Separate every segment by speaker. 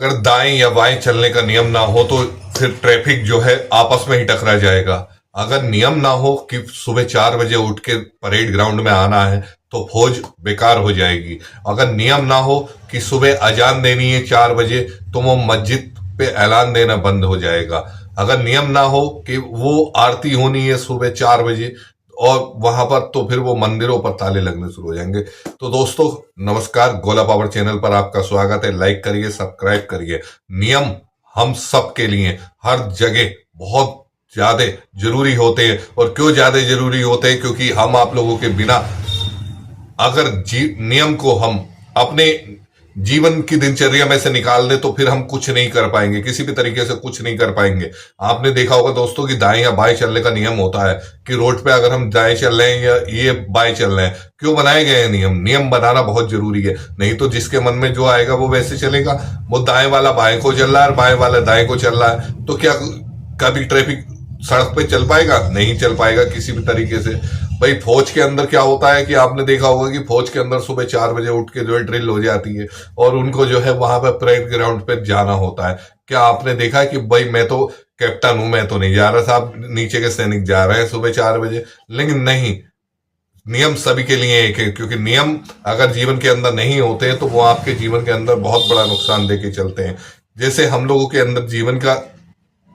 Speaker 1: अगर दाएं या बाएं चलने का नियम ना हो तो फिर ट्रैफिक जो है आपस में ही टकरा जाएगा। अगर नियम ना हो कि सुबह 4 बजे उठ के परेड ग्राउंड में आना है तो फौज बेकार हो जाएगी। अगर नियम ना हो कि सुबह अजान देनी है 4 बजे तो वो मस्जिद पे ऐलान देना बंद हो जाएगा। अगर नियम ना हो कि वो आरती होनी है सुबह 4 बजे और वहां पर, तो फिर वो मंदिरों पर ताले लगने शुरू हो जाएंगे। तो दोस्तों नमस्कार, गोला पावर चैनल पर आपका स्वागत है। लाइक करिए, सब्सक्राइब करिए। नियम हम सब के लिए हर जगह बहुत ज्यादा जरूरी होते हैं। और क्यों ज्यादा जरूरी होते हैं? क्योंकि हम आप लोगों के बिना अगर नियम को हम अपने जीवन की दिनचर्या में से निकाल दे तो फिर हम कुछ नहीं कर पाएंगे, किसी भी तरीके से कुछ नहीं कर पाएंगे। आपने देखा होगा दोस्तों कि दाएं या बाएं चलने का नियम होता है कि रोड पे अगर हम दाएं चल रहे हैं या ये बाएं चल रहे हैं, क्यों बनाए गए हैं नियम? नियम बनाना बहुत जरूरी है, नहीं तो जिसके मन में जो आएगा वो वैसे चलेगा। वो दाएं वाला बाएं को चल रहा है, बाएं वाला दाएं को चल रहा है, तो क्या कभी ट्रैफिक सड़क पे चल पाएगा? नहीं चल पाएगा किसी भी तरीके से। भाई फौज के अंदर क्या होता है कि आपने देखा होगा कि फौज के अंदर सुबह 4 बजे उठ के जो है ड्रिल हो जाती है और उनको जो है वहां पर परेड ग्राउंड पे जाना होता है। क्या आपने देखा है कि भाई मैं तो कैप्टन हूं, मैं तो नहीं जा रहा साहब, नीचे के सैनिक जा रहे हैं सुबह 4 बजे? लेकिन नहीं, नियम सभी के लिए एक है, क्योंकि नियम अगर जीवन के अंदर नहीं होते हैं तो वो आपके जीवन के अंदर बहुत बड़ा नुकसान देके चलते हैं। जैसे हम लोगों के अंदर जीवन का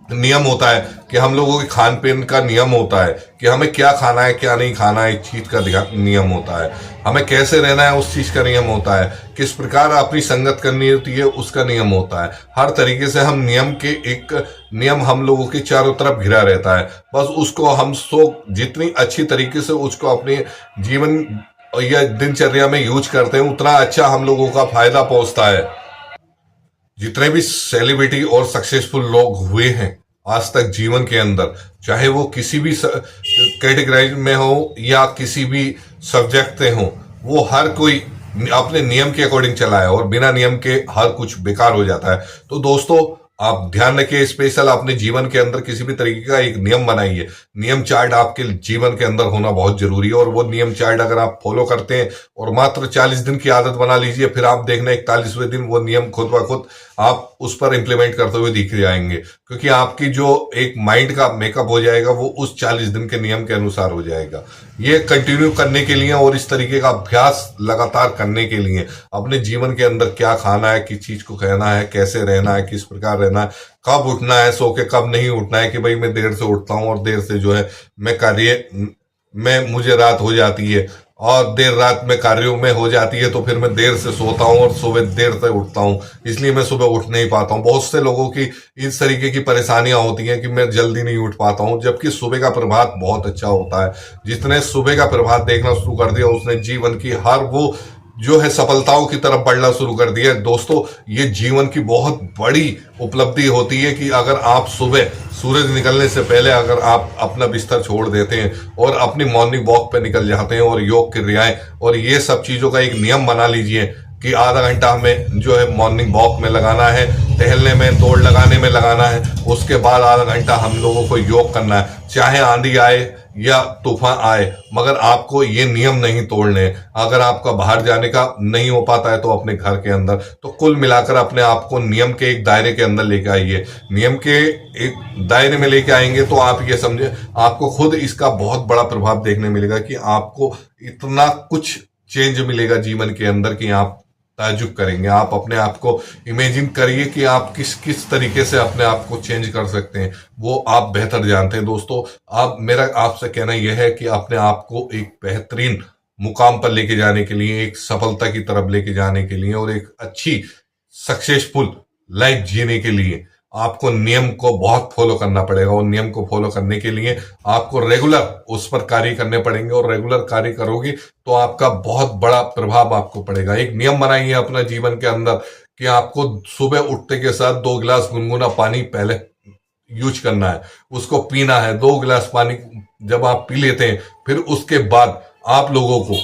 Speaker 1: नियम होता है कि हम लोगों के खान पीन का नियम होता है कि हमें क्या खाना है क्या नहीं खाना है, इस चीज का नियम होता है। हमें कैसे रहना है उस चीज का नियम होता है। किस प्रकार अपनी संगत करनी होती है उसका नियम होता है। हर तरीके से हम नियम के एक नियम हम लोगों के चारों तरफ घिरा रहता है। बस उसको हम जितनी अच्छी तरीके से उसको अपने जीवन या दिनचर्या में यूज करते हैं उतना अच्छा हम लोगों का फायदा पहुंचता है। जितने भी सेलिब्रिटी और सक्सेसफुल लोग हुए हैं आज तक जीवन के अंदर, चाहे वो किसी भी कैटेगरी में हो या किसी भी सब्जेक्ट में हो, वो हर कोई अपने नियम के अकॉर्डिंग चला है और बिना नियम के हर कुछ बेकार हो जाता है। तो दोस्तों आप ध्यान रखिए, स्पेशल अपने जीवन के अंदर किसी भी तरीके का एक नियम बनाइए। नियम चार्ट आपके जीवन के अंदर होना बहुत जरूरी है और वो नियम चार्ट अगर आप फॉलो करते हैं और मात्र 40 दिन की आदत बना लीजिए, फिर आप देखना 41वें दिन वो नियम खुद ब खुद आप उस पर इंप्लीमेंट करते हुए दिख जाएंगे। क्योंकि आपकी जो एक माइंड का मेकअप हो जाएगा वो उस 40 दिन के नियम के अनुसार हो जाएगा। ये कंटिन्यू करने के लिए और इस तरीके का अभ्यास लगातार करने के लिए अपने जीवन के अंदर क्या खाना है, किस चीज को कहना है, कैसे रहना है, किस प्रकार रहना है, कब उठना है सो के, कब नहीं उठना है कि भाई मैं देर से उठता हूं और देर से जो है मैं मुझे रात हो जाती है और देर रात में कार्यों में हो जाती है तो फिर मैं देर से सोता हूं और सुबह देर से उठता हूं, इसलिए मैं सुबह उठ नहीं पाता हूं। बहुत से लोगों की इस तरीके की परेशानियां होती हैं कि मैं जल्दी नहीं उठ पाता हूं, जबकि सुबह का प्रभात बहुत अच्छा होता है। जिसने सुबह का प्रभात देखना शुरू कर दिया उसने जीवन की हर वो जो है सफलताओं की तरफ बढ़ना शुरू कर दिया। दोस्तों ये जीवन की बहुत बड़ी उपलब्धि होती है कि अगर आप सुबह सूरज निकलने से पहले अगर आप अपना बिस्तर छोड़ देते हैं और अपनी मॉर्निंग वॉक पे निकल जाते हैं और योग क्रियाएं और ये सब चीजों का एक नियम बना लीजिए कि आधा घंटा हमें जो है मॉर्निंग वॉक में लगाना है, टहलने में, दौड़ लगाने में लगाना है, उसके बाद आधा घंटा हम लोगों को योग करना है। चाहे आंधी आए या तूफान आए, मगर आपको ये नियम नहीं तोड़ने। अगर आपका बाहर जाने का नहीं हो पाता है तो अपने घर के अंदर, तो कुल मिलाकर अपने आप को नियम के एक दायरे के अंदर लेके आइए। नियम के एक दायरे में लेके आएंगे तो आप ये समझे आपको खुद इसका बहुत बड़ा प्रभाव देखने मिलेगा कि आपको इतना कुछ चेंज मिलेगा जीवन के अंदर कि आप ताजुब करेंगे। आप अपने आप को इमेजिन करिए कि आप किस किस तरीके से अपने आप को चेंज कर सकते हैं, वो आप बेहतर जानते हैं। दोस्तों आप मेरा आपसे कहना यह है कि अपने आप को एक बेहतरीन मुकाम पर लेके जाने के लिए, एक सफलता की तरफ लेके जाने के लिए और एक अच्छी सक्सेसफुल लाइफ जीने के लिए आपको नियम को बहुत फॉलो करना पड़ेगा। और नियम को फॉलो करने के लिए आपको रेगुलर उस पर कार्य करने पड़ेंगे और रेगुलर कार्य करोगे तो आपका बहुत बड़ा प्रभाव आपको पड़ेगा। एक नियम बनाइए अपना जीवन के अंदर कि आपको सुबह उठते के साथ 2 गिलास गुनगुना पानी पहले यूज करना है, उसको पीना है। 2 गिलास पानी जब आप पी लेते हैं फिर उसके बाद आप लोगों को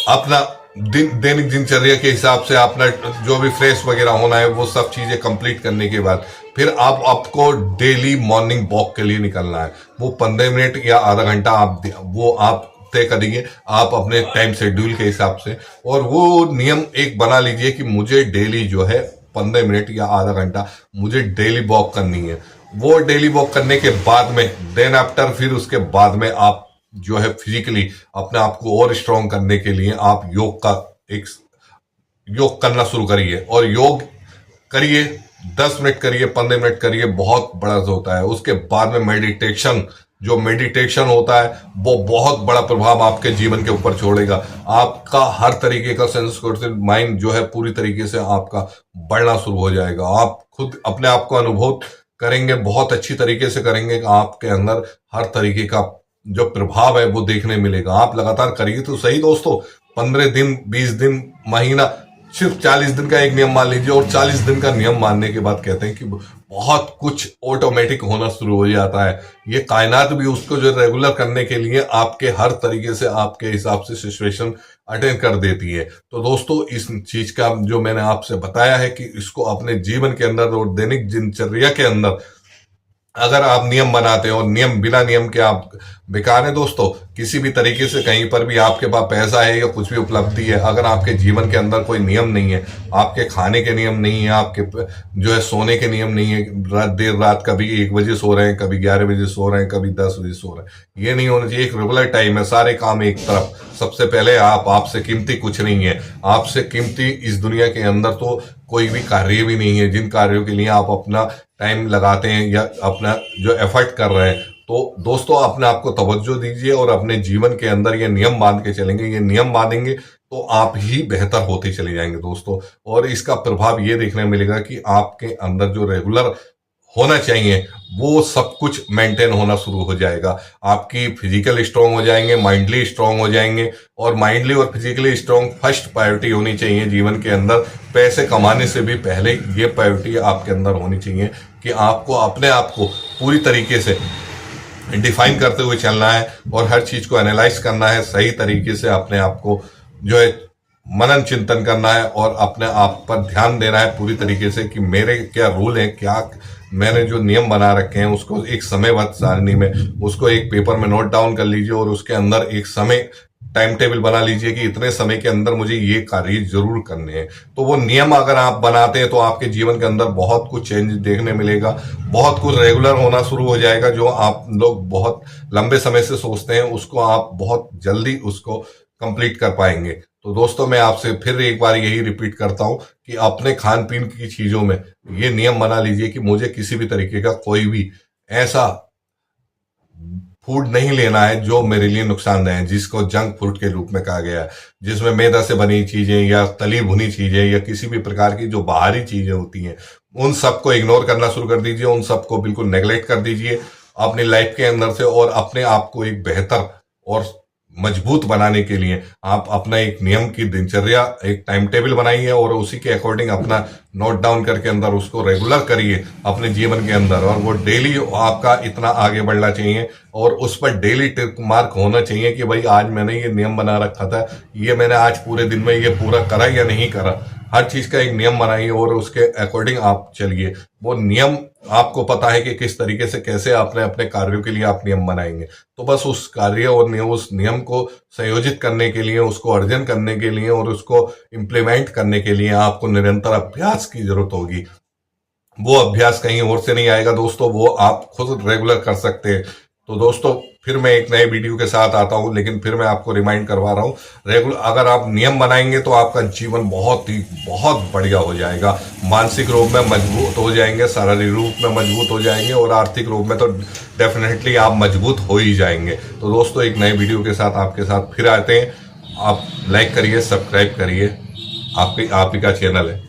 Speaker 1: अपना दैनिक दिनचर्या के हिसाब से अपना जो भी फ्रेश वगैरह होना है वो सब चीजें कंप्लीट करने के बाद फिर आपको डेली मॉर्निंग वॉक के लिए निकलना है। वो 15 मिनट या आधा घंटा आप तय करिए आप अपने टाइम शेड्यूल के हिसाब से, और वो नियम एक बना लीजिए कि मुझे डेली जो है 15 मिनट या आधा घंटा मुझे डेली वॉक करनी है। वो डेली वॉक करने के बाद में देन आफ्टर फिर उसके बाद में आप जो है फिजिकली अपने आप को और स्ट्रांग करने के लिए आप योग करना शुरू करिए। और योग करिए, 10 मिनट करिए, 15 मिनट करिए, बहुत बड़ा होता है। उसके बाद में मेडिटेशन होता है वो बहुत बड़ा प्रभाव आपके जीवन के ऊपर छोड़ेगा। आपका हर तरीके का सेंस माइंड जो है पूरी तरीके से आपका बढ़ना शुरू हो जाएगा। आप खुद अपने आप को अनुभव करेंगे, बहुत अच्छी तरीके से करेंगे। आपके अंदर हर तरीके का जो प्रभाव है वो देखने मिलेगा। आप लगातार करिए तो सही दोस्तों, 15 दिन, 20 दिन, महीना, सिर्फ 40 दिन का एक नियम मान लीजिए। और 40 दिन का नियम मानने के बाद कहते हैं कि बहुत कुछ ऑटोमेटिक होना शुरू हो जाता है। ये कायनात भी उसको जो रेगुलर करने के लिए आपके हर तरीके से आपके हिसाब से सिचुएशन अटेंड कर देती है। तो दोस्तों इस चीज का जो मैंने आपसे बताया है कि इसको अपने जीवन के अंदर और दैनिक दिनचर्या के अंदर अगर आप नियम बनाते हो, नियम बिना नियम के आप बेकार है दोस्तों। किसी भी तरीके से कहीं पर भी आपके पास पैसा है या कुछ भी उपलब्धि है, अगर आपके जीवन के अंदर कोई नियम नहीं है, आपके खाने के नियम नहीं है, आपके जो है सोने के नियम नहीं है, देर रात कभी 1 बजे सो रहे हैं, कभी 11 बजे सो रहे हैं, कभी 10 बजे सो रहे हैं, ये नहीं होना चाहिए। एक रेगुलर टाइम है, सारे काम एक तरफ। सबसे पहले आपसे कीमती कुछ नहीं है। आपसे कीमती इस दुनिया के अंदर तो कोई भी कार्य भी नहीं है, जिन कार्यों के लिए आप अपना टाइम लगाते हैं या अपना जो एफर्ट कर रहे हैं। तो दोस्तों अपने आप को तवज्जो दीजिए और अपने जीवन के अंदर ये नियम बांध के चलेंगे। ये नियम बांधेंगे तो आप ही बेहतर होते चले जाएंगे दोस्तों। और इसका प्रभाव ये देखने मिलेगा कि आपके अंदर जो रेगुलर होना चाहिए वो सब कुछ मेंटेन होना शुरू हो जाएगा। आपकी फिजिकल स्ट्रांग हो जाएंगे, माइंडली स्ट्रांग हो जाएंगे। और माइंडली और फिजिकली स्ट्रांग फर्स्ट प्रायोरिटी होनी चाहिए जीवन के अंदर। पैसे कमाने से भी पहले ये प्रायोरिटी आपके अंदर होनी चाहिए कि आपको अपने आप को पूरी तरीके से डिफाइन करते हुए चलना है और हर चीज को एनालाइज करना है। सही तरीके से अपने आप को जो है मनन चिंतन करना है और अपने आप पर ध्यान देना है पूरी तरीके से कि मेरे क्या रूल हैं, क्या मैंने जो नियम बना रखे हैं उसको एक समयबद्ध सारणी में उसको एक पेपर में नोट डाउन कर लीजिए और उसके अंदर एक समय टाइम टेबल बना लीजिए कि इतने समय के अंदर मुझे ये कार्य जरूर करने हैं। तो वो नियम अगर आप बनाते हैं तो आपके जीवन के अंदर बहुत कुछ चेंज देखने मिलेगा, बहुत कुछ रेगुलर होना शुरू हो जाएगा। जो आप लोग बहुत लंबे समय से सोचते हैं उसको आप बहुत जल्दी उसको कंप्लीट कर पाएंगे। तो दोस्तों मैं आपसे फिर एक बार यही रिपीट करता हूं कि अपने खान पीन की चीजों में ये नियम बना लीजिए कि मुझे किसी भी तरीके का कोई भी ऐसा फूड नहीं लेना है जो मेरे लिए नुकसानदेह है, जिसको जंक फूड के रूप में कहा गया है, जिसमें मैदा से बनी चीजें या तली भुनी चीजें या किसी भी प्रकार की जो बाहरी चीजें होती हैं उन सबको इग्नोर करना शुरू कर दीजिए। उन सबको बिल्कुल नेग्लेक्ट कर दीजिए अपनी लाइफ के अंदर से। और अपने आप को एक बेहतर और मजबूत बनाने के लिए आप अपना एक नियम की दिनचर्या, एक टाइम टेबल बनाइए और उसी के अकॉर्डिंग अपना नोट डाउन करके अंदर उसको रेगुलर करिए अपने जीवन के अंदर। और वो डेली आपका इतना आगे बढ़ना चाहिए और उस पर डेली टिक मार्क होना चाहिए कि भाई आज मैंने ये नियम बना रखा था, ये मैंने आज पूरे दिन में ये पूरा करा या नहीं करा। हर चीज का एक नियम बनाइए और उसके अकॉर्डिंग आप चलिए। वो नियम आपको पता है कि किस तरीके से कैसे आपने अपने कार्यों के लिए आप नियम बनाएंगे। तो बस उस कार्य और उस नियम को संयोजित करने के लिए, उसको अर्जन करने के लिए और उसको इम्प्लीमेंट करने के लिए आपको निरंतर अभ्यास की जरूरत होगी। वो अभ्यास कहीं और से नहीं आएगा दोस्तों, वो आप खुद रेगुलर कर सकते हैं। तो दोस्तों फिर मैं एक नए वीडियो के साथ आता हूं, लेकिन फिर मैं आपको रिमाइंड करवा रहा हूं रेगुलर अगर आप नियम बनाएंगे तो आपका जीवन बहुत बढ़िया हो जाएगा। मानसिक रूप में मजबूत हो जाएंगे, शारीरिक रूप में मजबूत हो जाएंगे और आर्थिक रूप में तो डेफिनेटली आप मजबूत हो ही जाएंगे। तो दोस्तों एक नए वीडियो के साथ आपके साथ फिर आते हैं। आप लाइक करिए, सब्सक्राइब करिए, आप ही का चैनल है।